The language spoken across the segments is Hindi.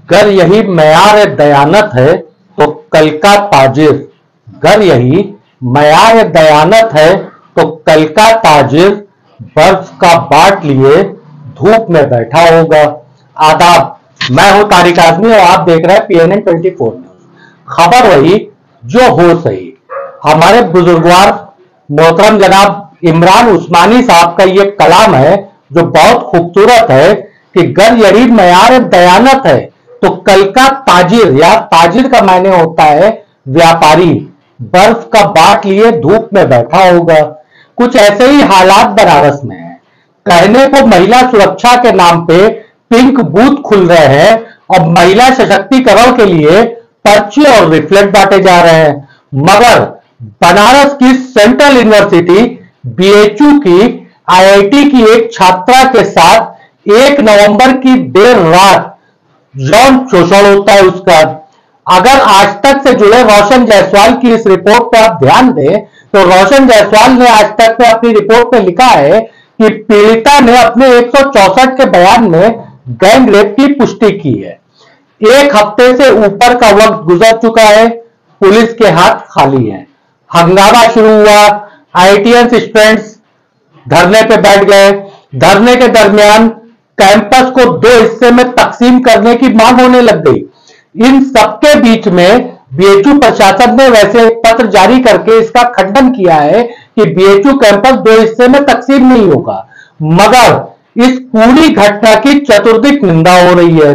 गर यही मयार दयानत है तो कल का ताजिर। गर यही मयार दयानत है तो कल का ताजिर बर्फ का बाट लिए धूप में बैठा होगा। आदाब, मैं हूं तारिक आजमी और आप देख रहे हैं PNN 24 न्यूज। खबर वही जो हो सही। हमारे बुजुर्गवार मोहतरम जनाब इमरान उस्मानी साहब का ये कलाम है जो बहुत खूबसूरत है कि गर यही मयार दयानत है तो कल का ताजिर, या ताजिर का मायने होता है व्यापारी, बर्फ का बाट लिए धूप में बैठा होगा। कुछ ऐसे ही हालात बनारस में है। कहने को महिला सुरक्षा के नाम पे पिंक बूथ खुल रहे हैं और महिला सशक्तिकरण के लिए पर्ची और रिफ्लेक्ट बांटे जा रहे हैं, मगर बनारस की सेंट्रल यूनिवर्सिटी BHU की IIT की एक छात्रा के साथ 1 नवंबर की देर रात यौन शोषण होता है उसका। अगर आज तक से जुड़े रोशन जायसवाल की इस रिपोर्ट पर आप ध्यान दें तो रोशन जायसवाल ने आज तक में अपनी रिपोर्ट में लिखा है कि पीड़िता ने अपने 164 के बयान में गैंग रेप की पुष्टि की है। 1 हफ्ते से ऊपर का वक्त गुजर चुका है, पुलिस के हाथ खाली हैं। हंगामा शुरू हुआ, IITians स्टूडेंट्स धरने पे बैठ गए। धरने के दरमियान कैंपस को 2 हिस्से में तकसीम करने की मांग होने लग गई। इन सबके बीच में BHU प्रशासन ने वैसे एक पत्र जारी करके इसका खंडन किया है कि BHU कैंपस 2 हिस्से में तकसीम नहीं होगा, मगर इस पूरी घटना की चतुर्दिक निंदा हो रही है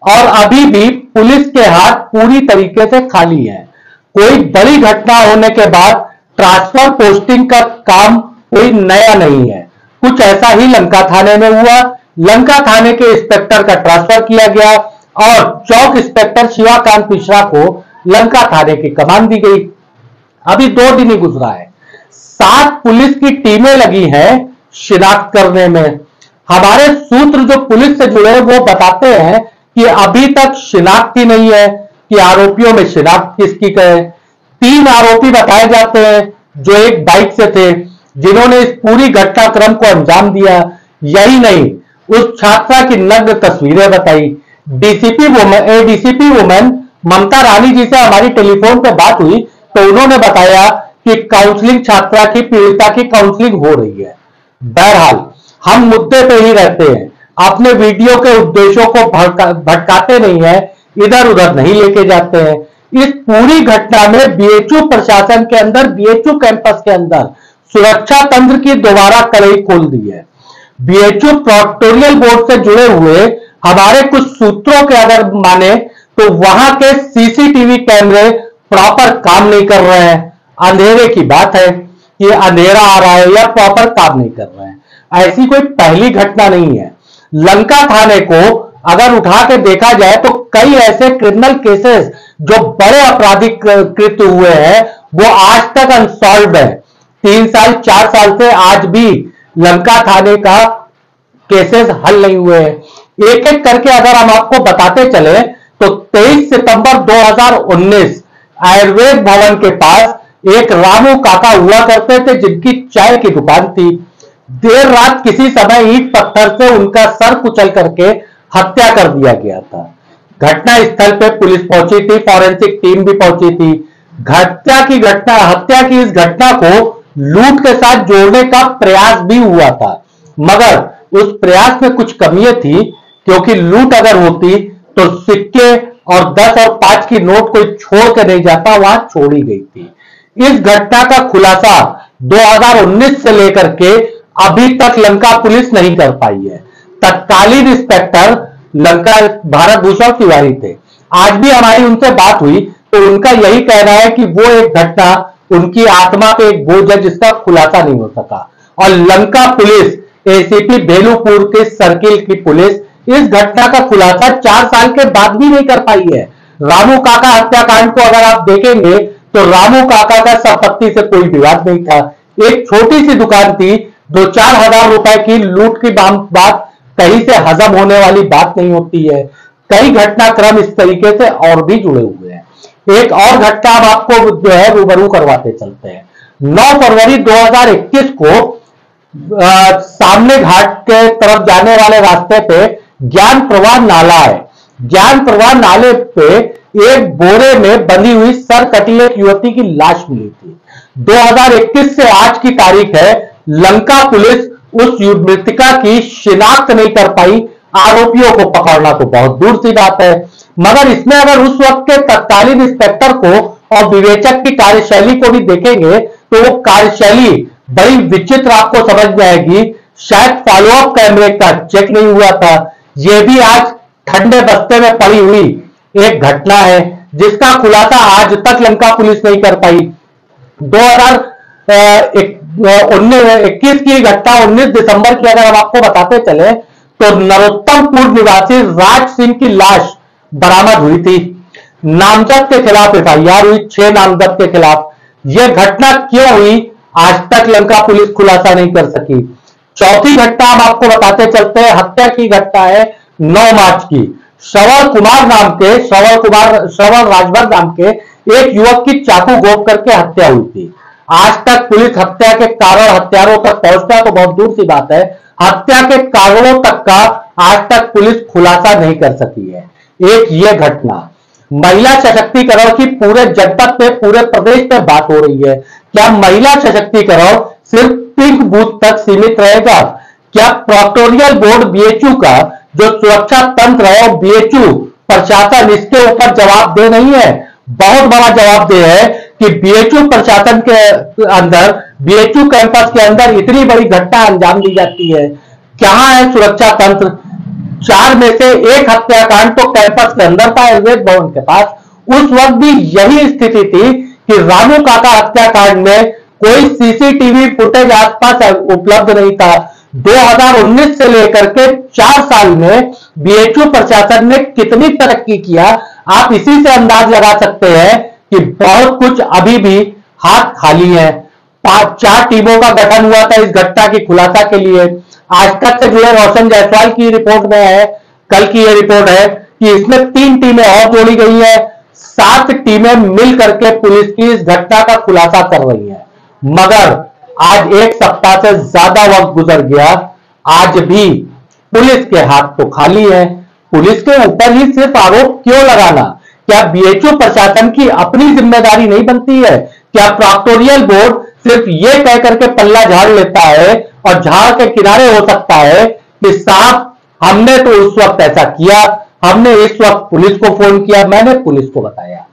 और अभी भी पुलिस के हाथ पूरी तरीके से खाली है। कोई बड़ी घटना होने के बाद ट्रांसफर पोस्टिंग का काम कोई नया नहीं है। कुछ ऐसा ही लंका थाने में हुआ। लंका थाने के इंस्पेक्टर का ट्रांसफर किया गया और चौक इंस्पेक्टर शिवाकांत मिश्रा को लंका थाने की कमान दी गई। अभी 2 दिन ही गुजरा है। 7 पुलिस की टीमें लगी हैं शिनाख्त करने में। हमारे सूत्र जो पुलिस से जुड़े हैं वो बताते हैं कि अभी तक शिनाख्त ही नहीं है कि आरोपियों में शिनाख्त किसकी है। 3 आरोपी बताए जाते हैं जो एक बाइक से थे जिन्होंने इस पूरी घटनाक्रम को अंजाम दिया। यही नहीं, उस छात्रा की नग्न तस्वीरें बताई। ADCP वुमेन ममता रानी जी से हमारी टेलीफोन पे बात हुई तो उन्होंने बताया कि काउंसलिंग, छात्रा की, पीड़िता की काउंसलिंग हो रही है। बहरहाल हम मुद्दे पे ही रहते हैं, अपने वीडियो के उद्देश्यों को भटकाते नहीं है, इधर उधर नहीं लेके जाते हैं। इस पूरी घटना में BHU प्रशासन के अंदर, BHU कैंपस के अंदर सुरक्षा तंत्र की दोबारा कड़ाई खोल दी है। BHU प्रोक्टोरियल बोर्ड से जुड़े हुए हमारे कुछ सूत्रों के अगर माने तो वहां के CCTV कैमरे प्रॉपर काम नहीं कर रहे हैं। अंधेरे की बात है कि अंधेरा आ रहा है या प्रॉपर काम नहीं कर रहे हैं। ऐसी कोई पहली घटना नहीं है। लंका थाने को अगर उठा के देखा जाए तो कई ऐसे क्रिमिनल केसेस जो बड़े आपराधिक कृत्य हुए हैं वो आज तक अनसॉल्व है। 3 साल 4 साल से आज भी लंका थाने का केसेस हल नहीं हुए हैं। एक एक करके अगर हम आपको बताते चले तो 23 सितंबर 2019 आयुर्वेद भवन के पास एक रामू काका हुआ करते थे जिनकी चाय की दुकान थी। देर रात किसी समय ईंट पत्थर से उनका सर कुचल करके हत्या कर दिया गया था। घटना स्थल पे पुलिस पहुंची थी, फॉरेंसिक टीम भी पहुंची थी। हत्या की इस घटना को लूट के साथ जोड़ने का प्रयास भी हुआ था, मगर उस प्रयास में कुछ कमियां थी, क्योंकि लूट अगर होती तो सिक्के और 10 और 5 की नोट कोई छोड़ के नहीं जाता, वहां छोड़ी गई थी। इस घटना का खुलासा 2019 से लेकर के अभी तक लंका पुलिस नहीं कर पाई है। तत्कालीन इंस्पेक्टर लंका भारत भूषण तिवारी थे। आज भी हमारी उनसे बात हुई तो उनका यही कहना है कि वो एक घटना उनकी आत्मा पे एक बोझ है जिसका खुलासा नहीं हो सका। और लंका पुलिस, ACP भेलूपुर के सर्किल की पुलिस इस घटना का खुलासा 4 साल के बाद भी नहीं कर पाई है। रामू काका हत्याकांड को अगर आप देखेंगे तो रामू काका का संपत्ति से कोई विवाद नहीं था। एक छोटी सी दुकान थी, 2-4 हजार रुपए की लूट की बात कहीं से हजम होने वाली बात नहीं होती है। कई घटनाक्रम इस तरीके से और भी जुड़े हुए हैं। एक और घटना हम आपको जो है रूबरू करवाते चलते हैं। 9 फरवरी 2021 को सामने घाट के तरफ जाने वाले रास्ते पे ज्ञान प्रवाह नाला है। ज्ञान प्रवाह नाले पे एक बोरे में बंधी हुई सर कटी एक युवती की लाश मिली थी। 2021 से आज की तारीख है। लंका पुलिस उस मृतका की शिनाख्त नहीं कर पाई। आरोपियों को पकड़ना तो बहुत दूर सी बात है, मगर इसमें अगर उस वक्त के तत्कालीन इंस्पेक्टर को और विवेचक की कार्यशैली को भी देखेंगे तो वो कार्यशैली बड़ी विचित्र आपको समझ में आएगी। शायद फॉलोअप कैमरे का चेक नहीं हुआ था। यह भी आज ठंडे बस्ते में पड़ी हुई एक घटना है जिसका खुलासा आज तक लंका पुलिस नहीं कर पाई। 2021 की घटना 19 दिसंबर की अगर हम आपको बताते चले तो नरोत्तमपुर निवासी राज सिंह की लाश बरामद हुई थी। नामजद के खिलाफ एफआईआर हुई 6 नामजद के खिलाफ। यह घटना क्यों हुई आज तक लंका पुलिस खुलासा नहीं कर सकी। चौथी घटना हम आपको बताते चलते हैं। हत्या की घटना है 9 मार्च की। श्रवण राजभर नाम के एक युवक की चाकू घोंप करके हत्या हुई थी। आज तक पुलिस हत्या के कारण हत्यारों तक पहुंचना तो बहुत दूर सी बात है, हत्या के कारणों तक का आज तक पुलिस खुलासा नहीं कर सकी है। एक ये घटना महिला सशक्तिकरण की पूरे जनपद में, पूरे प्रदेश में बात हो रही है। क्या महिला सशक्तिकरण सिर्फ पिंक बूथ तक सीमित रहेगा? क्या प्रोक्टोरियल बोर्ड बीएचयू का जो सुरक्षा तंत्र है और बीएचयू प्रशासन इसके ऊपर जवाबदेह नहीं है? बहुत बड़ा जवाबदेह है कि बीएचयू प्रशासन के अंदर, बीएचयू कैंपस के अंदर इतनी बड़ी घटना अंजाम दी जाती है। कहां है सुरक्षा तंत्र? 4 में से 1 हत्याकांड तो कैंपस के अंदर था, एलवेज भवन के पास। उस वक्त भी यही स्थिति थी कि रामू काका हत्याकांड में कोई सीसीटीवी फुटेज आसपास उपलब्ध नहीं था। 2019 से लेकर के 4 साल में बीएचयू प्रशासन ने कितनी तरक्की किया, आप इसी से अंदाज लगा सकते हैं कि बहुत कुछ अभी भी हाथ खाली है। 4 टीमों का गठन हुआ था इस घटना की खुलासा के लिए। आज तक से जुड़े रोशन जायसवाल की रिपोर्ट में है, कल की यह रिपोर्ट है कि इसमें 3 टीमें और जोड़ी गई है। 7 टीमें मिल करके पुलिस की इस घटना का खुलासा कर रही है। मगर आज 1 सप्ताह से ज्यादा वक्त गुजर गया, आज भी पुलिस के हाथ तो खाली है। पुलिस के ऊपर ही सिर्फ आरोप क्यों लगाना? क्या बीएचयू प्रशासन की अपनी जिम्मेदारी नहीं बनती है? क्या प्रोक्टोरियल बोर्ड सिर्फ ये कह करके पल्ला झाड़ लेता है और झाड़ के किनारे हो सकता है कि साहब हमने तो उस वक्त ऐसा किया, हमने इस वक्त पुलिस को फोन किया, मैंने पुलिस को बताया?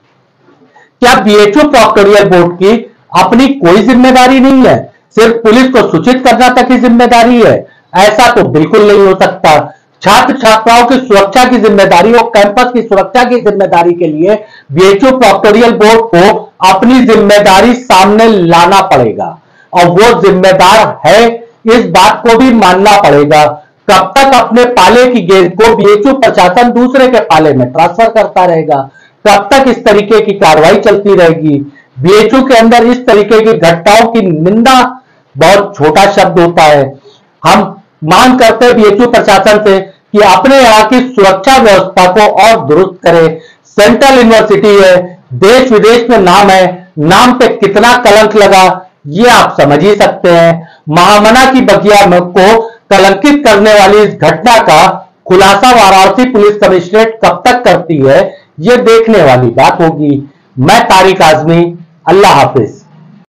क्या बीएचयू प्रोक्टोरियल बोर्ड की अपनी कोई जिम्मेदारी नहीं है, सिर्फ पुलिस को सूचित करना तक की जिम्मेदारी है? ऐसा तो बिल्कुल नहीं हो सकता। छात्र छात्राओं की सुरक्षा की जिम्मेदारी और कैंपस की सुरक्षा की जिम्मेदारी के लिए बीएचयू प्रोक्टोरियल बोर्ड को अपनी जिम्मेदारी सामने लाना पड़ेगा और वो जिम्मेदार है, इस बात को भी मानना पड़ेगा। कब तक अपने पाले की गेंद को बीएचयू प्रशासन दूसरे के पाले में ट्रांसफर करता रहेगा? कब तक इस तरीके की कार्रवाई चलती रहेगी? बीएचयू के अंदर इस तरीके की घटनाओं की निंदा बहुत छोटा शब्द होता है। हम मांग करते हैं बीएचयू प्रशासन से कि अपने यहाँ की सुरक्षा व्यवस्था को और दुरुस्त करे। सेंट्रल यूनिवर्सिटी है, देश विदेश में नाम है, नाम पे कितना कलंक लगा ये आप समझ ही सकते हैं। महामना की बगिया को कलंकित करने वाली इस घटना का खुलासा वाराणसी पुलिस कमिश्नरेट कब तक करती है, ये देखने वाली बात होगी। मैं तारिक आजमी, अल्लाह हाफिज।